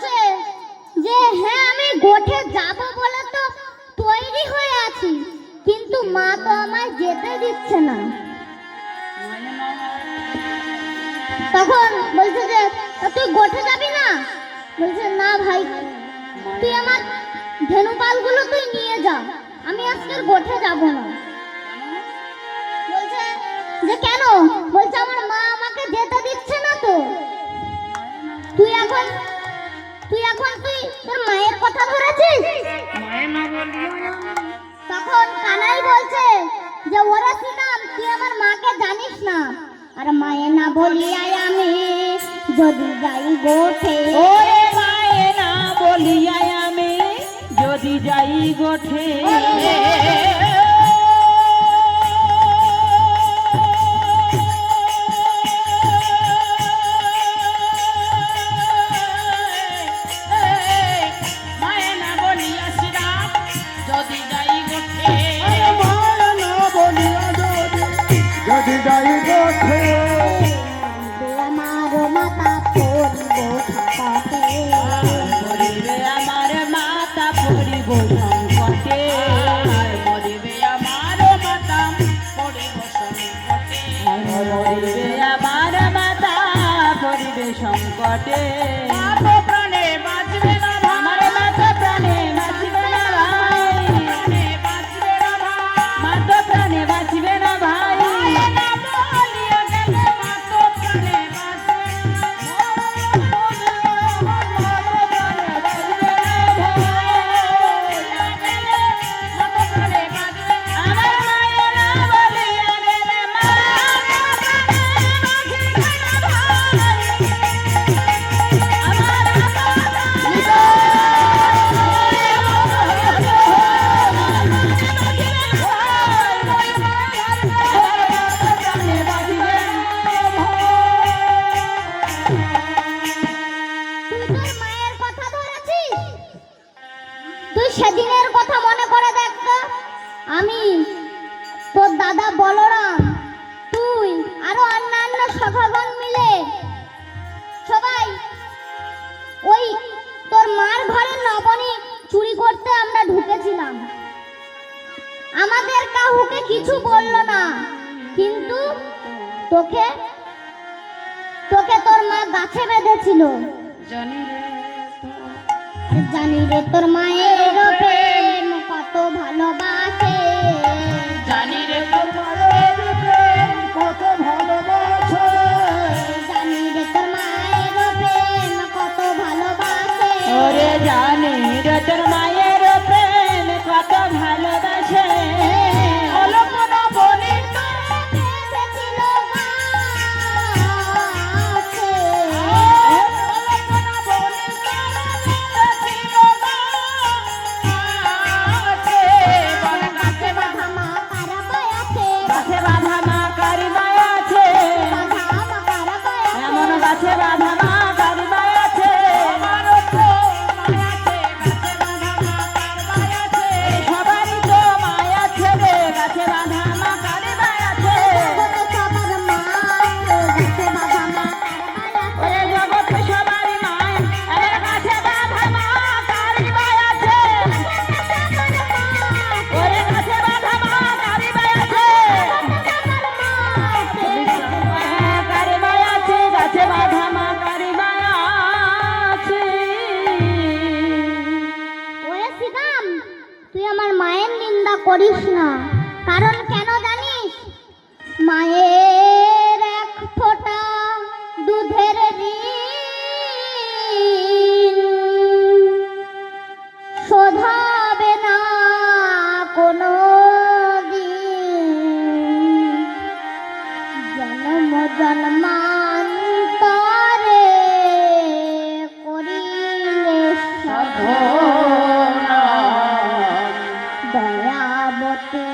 বলছে যে হ্যাঁ আমি গোঠে যাব বলে তো তৈরি হয়ে আছি, কিন্তু মা তো আমায় যেতে দিচ্ছে না। তখন বলছে যে তুই গোঠে যাবি না? বলছে না ভাই, তুই আমার ধেনুপালগুলো তুই নিয়ে যা, আমি আজকের গোঠে যাব না। বলছে যে কেন? বলছে আমার মা আমাকে যেতে দিচ্ছে না তো। তুই এখন তোর মায়ের কথা ধরেছিস? তখন কানাই বলছে যে ওরে শ্রীরাম, তুই আমার মাকে জানিস না, আর মায়ে না বলিয়াই আমি যদি যাই গোঠে। ওরে মায়ে না বলিয়াই আমি যদি যাই গোঠে। যদি যাই গোঠে আমার মাতা পড়িব সংকটে, মরিবে আমার মাতা পড়িব সংকটে, মরিবে আমার মাতা পড়িব সংকটে, মরিবে আমার মাতা পড়িবে সংকটে। প্রাণে বাঁচবে না আমার মাতা, প্রাণে বাঁচবে না ভাই, মাতা প্রাণে বাঁচবে না ভাই। সেদিনের কথা মনে করে দেখ তো, আমি তোর দাদা বলরাম, তুই আরো অন্যান্য সখাগণ মিলে সবাই ওই তোর মার ঘরের লবণী চুরি করতে আমরা ঢুকেছিলাম। আমাদের কাউকে কিছু বলল না, কিন্তু তোকে তোর মা গাছে বেঁধেছিল। জানি রে তোর মায়ের প্রেম কত ভালোবাসে, জানি রে তোর মায়ের প্রেম কত ভালোবাসে, জানি রে তোর মায়ের প্রেম কত ভালোবাসে, ওরে জানি রে তোর মায়ের প্রেম কত ভালোবাসে। অলপনা বলি বেঁধেছিল গাছে, অলপনা বলি গাছে বাঁধা মা কারা পায়াছে, গাছে বাঁধা মা কারি মায়া আছে, বাঁধা মা কারা পায়াছে, এমন গাছে বাঁধা মা কারি মায়া আছে। সবারই তো মায়া আছে রে, গাছে বাঁধা মা কারি মায়া আছে। সবার মা গাছে বাঁধা মা কারা পায়াছে, ওরে জগতে সবারই মায়, এবার গাছে বাঁধা মা কারি মায়া আছে। ওরে গাছে বাঁধা মা কারি মায়া আছে, কারি মায়া আছে, গাছে বাঁধা মা কারি মায়া আছে। ওরে শ্রীরাম, তুই আমার মায়ের নিন্দা করিস না, কারণ কেন জানিস? মায়ের এক ফোঁটা দুধের ঋণ শোধাবে না কোনো দিন, জন্ম জন্মান্তরে করিলে সাধনা, দয়াবতী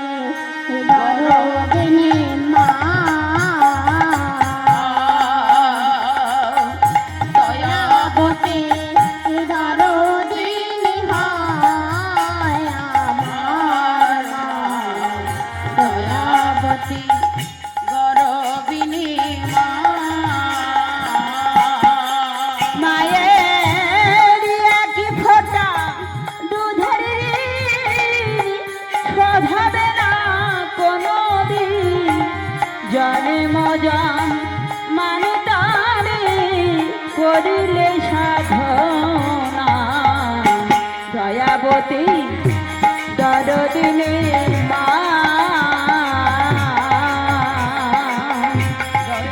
দয়াবতী দরদিনী মা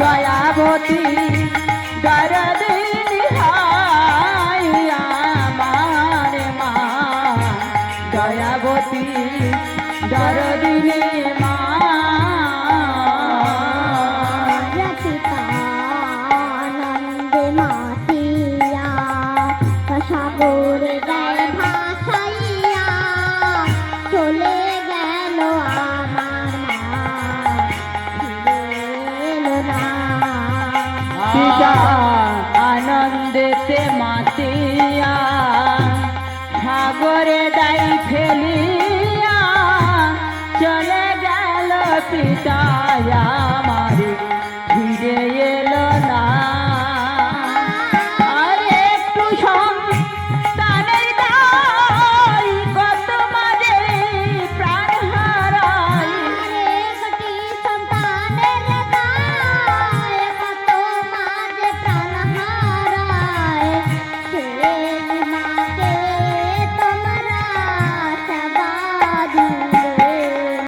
দয়াবতী দরদিনী হায় আমার মা দয়াবতী দরদিনী মা আনন্দে মাতিয়া সাগরে গায়ে ভাসাইয়া চলে গেল আমার মা ফিরে এলো না। পিতা আনন্দেতে মাতিয়া সাগরে দাই ফেলিয়া চলে গেল পিতায়া